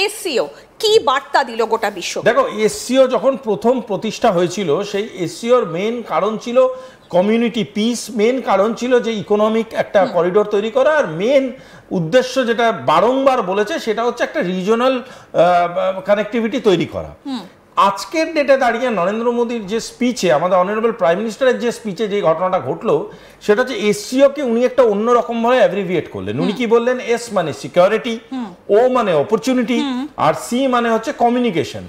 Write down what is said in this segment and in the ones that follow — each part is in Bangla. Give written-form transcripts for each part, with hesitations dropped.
এসসিও কি বার্তা দিল গোটা বিশ্ব? দেখো, এসসিও যখন প্রথম প্রতিষ্ঠা হয়েছিল, সেই এসসিওর মেন কারণ ছিল কমিউনিটি পিস, মেন কারণ ছিল যে ইকোনমিক একটা করিডোর তৈরি করা, আর মেন উদ্দেশ্য যেটা বারংবার বলেছে সেটা হচ্ছে একটা রিজিওনাল কানেক্টিভিটি তৈরি করা। আজকের ডেটে দাঁড়িয়ে নরেন্দ্র মোদীর যে স্পিচে, আমাদের অনারেবল প্রাইম মিনিস্টারের যে স্পিচে যে ঘটনাটা ঘটলো, সেটা হচ্ছে এসসিওকে উনি একটা অন্যরকম ভাবে অ্যাব্রিভিয়েট করলেন। উনি কি বললেন? এস মানে সিকিউরিটি, ও মানে অপরচুনিটি, আর সি মানে হচ্ছে কমিউনিকেশন।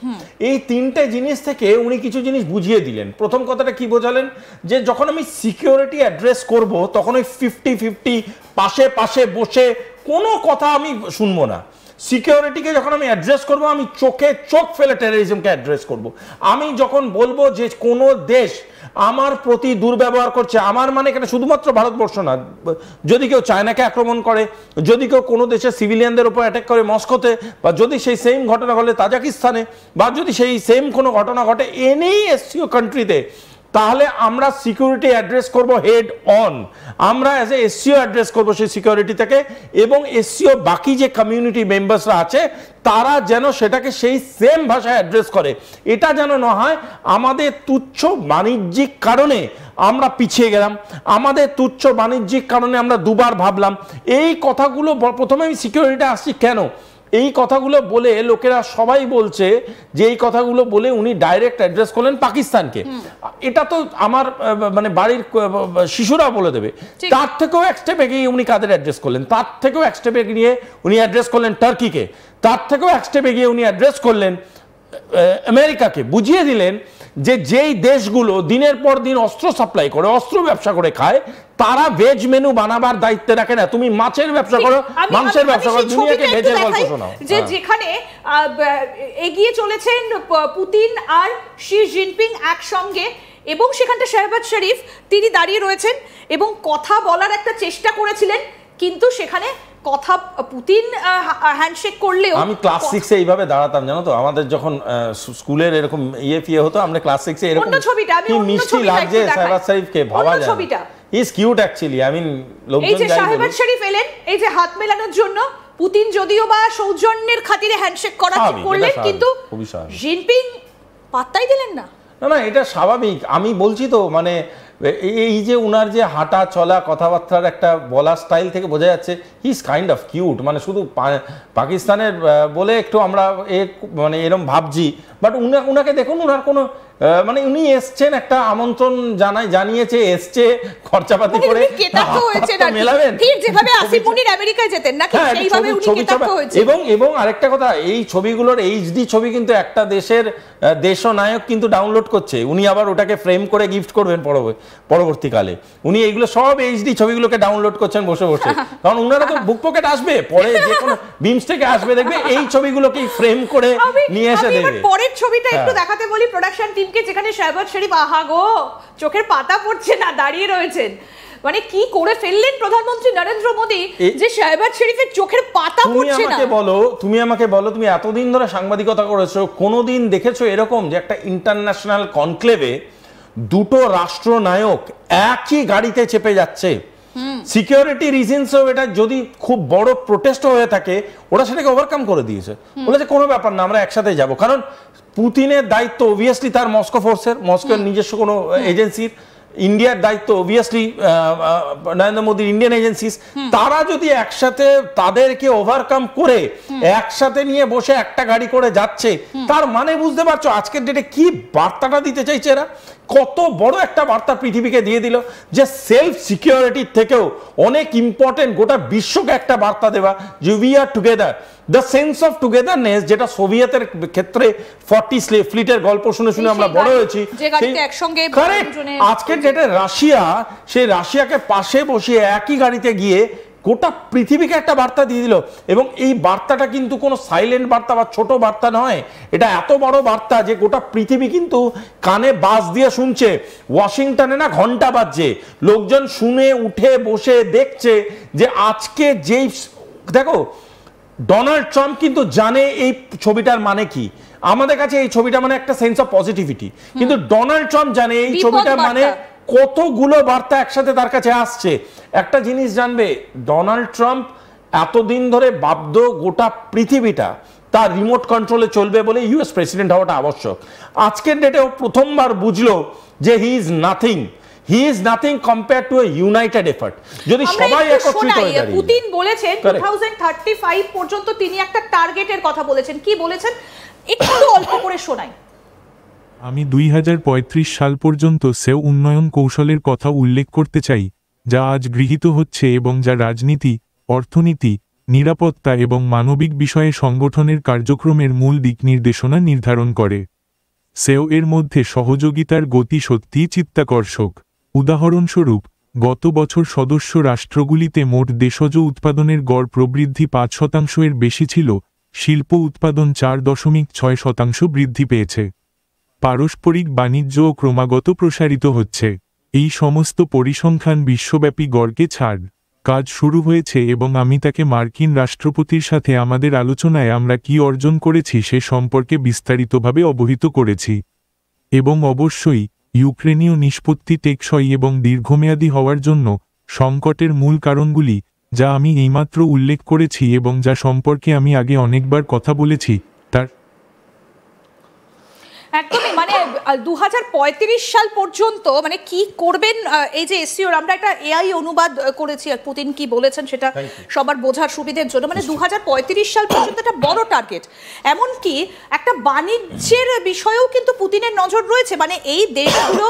এই তিনটে জিনিস থেকে উনি কিছু জিনিস বুঝিয়ে দিলেন। প্রথম কথাটা কি বোঝালেন? যে যখন আমি সিকিউরিটি অ্যাড্রেস করব, তখন ওই 50-50 পাশে পাশে বসে কোনো কথা আমি শুনবো না। সিকিউরিটিকে যখন আমি অ্যাড্রেস করব, আমি চোখে চোখ ফেলে টেররিজমকে অ্যাড্রেস করব। আমি যখন বলবো যে কোনো দেশ আমার প্রতি দুর্ব্যবহার করছে, আমার মানে এখানে শুধুমাত্র ভারতবর্ষ না, যদি কেউ চায়নাকে আক্রমণ করে, যদি কেউ কোনো দেশের সিভিলিয়ানদের উপর অ্যাটাক করে মস্কোতে, বা যদি সেই সেম ঘটনা ঘটে তাজাকিস্তানে, বা যদি সেই সেম কোনো ঘটনা ঘটে এনি এসসিও কান্ট্রিতে, তাহলে আমরা সিকিউরিটি অ্যাড্রেস করব হেড অন। আমরা অ্যাজ এ এসসিও অ্যাড্রেস করব সেই সিকিউরিটি থেকে, এবং এসসিও বাকি যে কমিউনিটি মেম্বার্সরা আছে তারা যেন সেটাকে সেই সেম ভাষায় অ্যাড্রেস করে। এটা যেন না হয় আমাদের তুচ্ছ বাণিজ্যিক কারণে আমরা পিছিয়ে গেলাম, আমাদের তুচ্ছ বাণিজ্যিক কারণে আমরা দুবার ভাবলাম। এই কথাগুলো প্রথমে আমি সিকিউরিটি আসছি কেন, এই কথাগুলো বলে লোকেরা সবাই বলছে যে এই কথাগুলো বলে উনি ডাইরেক্ট অ্যাড্রেস করলেন পাকিস্তানকে। এটা তো আমার মানে বাড়ির শিশুরা বলে দেবে। তার থেকেও এক স্টেপ এগিয়ে উনি কাদের অ্যাড্রেস করলেন? তার থেকেও এক স্টেপ এগিয়ে উনি অ্যাড্রেস করলেন টার্কিকে। তার থেকেও এক স্টেপ এগিয়ে উনি অ্যাড্রেস করলেন আমেরিকাকে। বুঝিয়ে দিলেন যে যেই দেশগুলো দিনের পর দিন অস্ত্র সাপ্লাই করে, অস্ত্র ব্যবসা করে খায়, তারা ভেজ মেনু বানাবার দায়িত্বে রাখে না। তুমি মাছের ব্যবসা করো, মাংসের ব্যবসা করো, দুনিয়াকে ভেজের গল্প শোনাও। যে যেখানে এগিয়ে চলেছেন পুতিন আর শি জিনপিং একসঙ্গে, এবং সেখানটা শাহবাজ শরীফ তিনি দাঁড়িয়ে রয়েছেন এবং কথা বলার একটা চেষ্টা করেছিলেন, কিন্তু সেখানে কথা পুতিন হ্যান্ডশেক করলেও আমি ক্লাস 6 এ এইভাবে দাঁড়াতাম, জানো তো, আমাদের যখন স্কুলের এরকম ফিয়ে হতো, আমরা ক্লাস 6 এ এরকম কি মিষ্টি লাগছে শাহবাজ শরীফকে, ভাবা যায় না। He is cute actually. I mean, লোকজন এই যে শাহবাজ শরীফ এলেন এই যে হাত মেলানোর জন্য, পুতিন যদিও বা সৌজন্যের খাতিরে হ্যান্ডশেক করলেন, কিন্তু জিনপিং পাত্তাই দিলেন না। না না, এটা স্বাভাবিক। আমি বলছি তো, মানে এই যে উনার যে হাঁটা চলা কথাবার্তার একটা বলা স্টাইল থেকে বোঝা যাচ্ছে he is kind of cute. মানে শুধু পাকিস্তানের বলে একটু আমরা মানে এরকম ভাবছি, বাট উনাকে দেখুন, উনার কোনো মানে উনি এসছেন, একটা আমন্ত্রণ জানিয়েছে, এসছে খরচাপাতি করে মেলাবেন, এবং আরেকটা কথা, এই ছবিগুলোর এইচডি ছবি কিন্তু একটা দেশের দেশনায়ক কিন্তু ডাউনলোড করছে, উনি আবার ওটাকে ফ্রেম করে গিফট করবেন পরবর্তীকালে। উনি এইগুলো সব এইচডি ছবিগুলোকে ডাউনলোড করছেন বসে বসে, কারণ উনারা তো বুক পকেট আসবে পরে, যে কোনো বিমস থেকে আসবে, দেখবে এই ছবিগুলোকে ফ্রেম করে নিয়ে এসে দেবে। পরের ছবিটা একটু দেখাতে বলি প্রোডাকশন টিমকে, যেখানে শাহবাজ শরীফ আহা গো চোখের পাতা পড়ছে না, দাঁড়িয়ে রয়েছেন। মানে কি করে ফেললেন প্রধানমন্ত্রী নরেন্দ্র মোদী যে শাহবাজ শরীফের চোখের পাতা পড়ছে না। তুমি আমাকে বলো, তুমি এতদিন ধরে সাংবাদিকতা করেছো, কোনোদিন দেখেছো এরকম যে একটা ইন্টারন্যাশনাল কনক্লেভে দুটো রাষ্ট্রনায়ক একই গাড়িতে চেপে যাচ্ছে? সিকিউরিটি রিজনসও এটা যদি খুব বড় প্রোটেস্ট হয়ে থাকে, ওরা সেটাকে ওভারকাম করে দিয়েছে, বলেছে কোনো ব্যাপার না, আমরা একসাথে যাব। কারণ পুতিনের দায়িত্ব অবভিয়াসলি তার মস্কো ফোর্সের, মস্কোর নিজস্ব কোনো এজেন্সির, ইন্ডিয়ার দায়িত্ব অবভিয়াসলি নরেন্দ্র মোদীর ইন্ডিয়ান এজেন্সিস। তারা যদি একসাথে তাদেরকে ওভারকাম করে একসাথে নিয়ে বসে একটা গাড়ি করে যাচ্ছে, তার মানে বুঝতে পারছো আজকের ডেটে কি বার্তাটা দিতে চাইছে এরা? কত বড় একটা বার্তা পৃথিবীকে দিয়ে দিল, যে সেলফ সিকিউরিটির থেকেও অনেক ইম্পর্টেন্ট গোটা বিশ্বকে একটা বার্তা দেওয়া, যে we are together. The sense of togetherness, যেটা সোভিয়েতের ক্ষেত্রে 40 ফ্লিটের গল্প শুনে শুনে আমরা বড় হয়েছি, আজকের যেটা রাশিয়া, সেই রাশিয়াকে পাশে বসিয়ে একই গাড়িতে গিয়ে গোটা পৃথিবীকে একটা বার্তা দিয়ে দিল। এবং এই বার্তাটা কিন্তু কোনো সাইলেন্ট বার্তা বা ছোট বার্তা নয়, এটা এত বড় বার্তা যে গোটা পৃথিবী কিন্তু কানে বাজ দিয়ে শুনছে। ওয়াশিংটনে না ঘন্টা বাজছে, লোকজন শুনে উঠে বসে দেখছে যে আজকে যেই, দেখো ডোনাল্ড ট্রাম্প কিন্তু জানে এই ছবিটার মানে কি। আমাদের কাছে এই ছবিটা মানে একটা সেন্স অফ পজিটিভিটি, কিন্তু ডোনাল্ড ট্রাম্প জানে এই ছবিটা মানে কতগুলো বার্তা একসাথে তার কাছে আসছে। একটা জিনিস জানবে, ডোনাল্ড ট্রাম্প এতদিন ধরে বাধ্য গোটা পৃথিবীটা তার রিমোট কন্ট্রোলে চলবে বলে ইউএস প্রেসিডেন্ট হওয়াটা আবশ্যক। আজকের ডেটেও প্রথমবার বুঝলো যে he is nothing compare to A United effort. যদি সবাই একত্রিত হয়ে দাঁড়িয়ে, পুতিন বলেছেন 2035 পর্যন্ত তিনি একটা টার্গেটের কথা বলেছেন, কি বলেছেন একটু অল্প করে শোনাই। আমি 2035 সাল পর্যন্ত সেও উন্নয়ন কৌশলের কথা উল্লেখ করতে চাই, যা আজ গৃহীত হচ্ছে এবং যা রাজনীতি, অর্থনীতি, নিরাপত্তা এবং মানবিক বিষয়ে সংগঠনের কার্যক্রমের মূল দিক নির্দেশনা নির্ধারণ করে। সেও এর মধ্যে সহযোগিতার গতি সত্যিই চিত্তাকর্ষক। উদাহরণস্বরূপ, গত বছর সদস্য রাষ্ট্রগুলিতে মোট দেশজ উৎপাদনের গড় প্রবৃদ্ধি 5% এর বেশি ছিল, শিল্প উৎপাদন 4.6% বৃদ্ধি পেয়েছে। পারস্পরিক বাণিজ্যও ক্রমাগত প্রসারিত হচ্ছে। এই সমস্ত পরিসংখ্যান বিশ্বব্যাপী গড়কে ছাড়। কাজ শুরু হয়েছে এবং আমি তাকে মার্কিন রাষ্ট্রপতির সাথে আমাদের আলোচনায় আমরা কি অর্জন করেছি সে সম্পর্কে বিস্তারিতভাবে অবহিত করেছি। এবং অবশ্যই, ইউক্রেনীয় নিষ্পত্তি টেকসই এবং দীর্ঘমেয়াদী হওয়ার জন্য সংকটের মূল কারণগুলি, যা আমি এইমাত্র উল্লেখ করেছি এবং যা সম্পর্কে আমি আগে অনেকবার কথা বলেছি, তার একদমই মানে 2035 সাল পর্যন্ত মানে কি করবেন এই যে এসসিওর, আমরা একটা এআই অনুবাদ করেছি আর পুতিন কি বলেছেন সেটা সবার বোঝার সুবিধার জন্য। মানে 2035 সাল পর্যন্ত একটা বড় টার্গেট, এমনকি একটা বাণিজ্যের বিষয়েও কিন্তু পুতিনের নজর রয়েছে। মানে এই দেশগুলো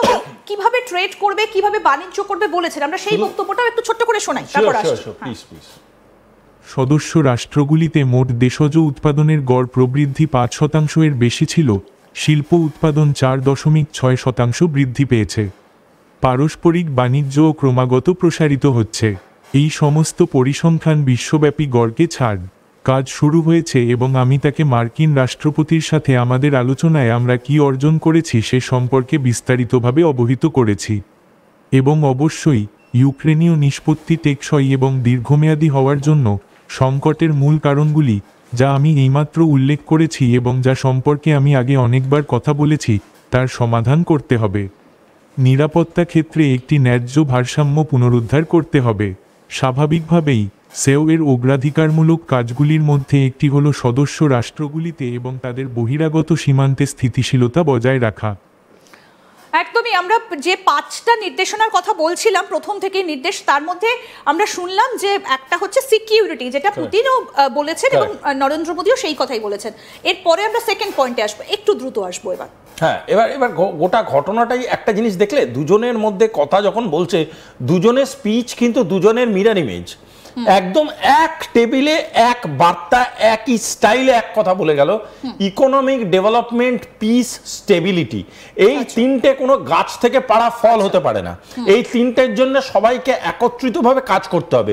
কিভাবে ট্রেড করবে, কিভাবে বাণিজ্য করবে বলেছেন। আমরা সেই বক্তব্যটাও একটু ছোট্ট করে শোনাই, তারপর আসছি। সদস্য রাষ্ট্রগুলিতে মোট দেশজ উৎপাদনের গড় প্রবৃদ্ধি 5% এর বেশি ছিল, শিল্প উৎপাদন 4.6% বৃদ্ধি পেয়েছে। পারস্পরিক বাণিজ্যও ক্রমাগত প্রসারিত হচ্ছে। এই সমস্ত পরিসংখ্যান বিশ্বব্যাপী গড়কে ছাড়। কাজ শুরু হয়েছে এবং আমি তাকে মার্কিন রাষ্ট্রপতির সাথে আমাদের আলোচনায় আমরা কি অর্জন করেছি সে সম্পর্কে বিস্তারিতভাবে অবহিত করেছি। এবং অবশ্যই, ইউক্রেনীয় নিষ্পত্তি টেকসই এবং দীর্ঘমেয়াদী হওয়ার জন্য সংকটের মূল কারণগুলি, যা আমি এইমাত্র উল্লেখ করেছি এবং যা সম্পর্কে আমি আগে অনেকবার কথা বলেছি, তার সমাধান করতে হবে। নিরাপত্তা ক্ষেত্রে একটি ন্যায্য ভারসাম্য পুনরুদ্ধার করতে হবে। স্বাভাবিকভাবেই, সেও এর অগ্রাধিকারমূলক কাজগুলির মধ্যে একটি হল সদস্য রাষ্ট্রগুলিতে এবং তাদের বহিরাগত সীমান্তে স্থিতিশীলতা বজায় রাখা। একদমই, আমরা যে 5টা নির্দেশনার কথা বলছিলাম প্রথম থেকে নির্দেশ, তার মধ্যে আমরা শুনলাম যে একটা হচ্ছে সিকিউরিটি, যেটা পুতিনও বলেছেন এবং নরেন্দ্র মোদীও সেই কথাই বলেছেন। এরপরে আমরা সেকেন্ড পয়েন্টে আসবো, একটু দ্রুত আসবো এবার। হ্যাঁ, এবার গোটা ঘটনাটাই একটা জিনিস দেখলে, দুজনের মধ্যে কথা যখন বলছে, দুজনের স্পিচ কিন্তু দুজনের মিরর ইমেজ। একদম এক টেবিলে এক বার্তা, একই স্টাইলে এক কথা বলে গেল। ইকোনমিক ডেভেলপমেন্ট, পিস, স্টেবিলিটি, এই তিনটে কোনো গাছ থেকে পাড়া ফল হতে পারে না। এই তিনটের জন্য সবাইকে একত্রিতভাবে কাজ করতে হবে।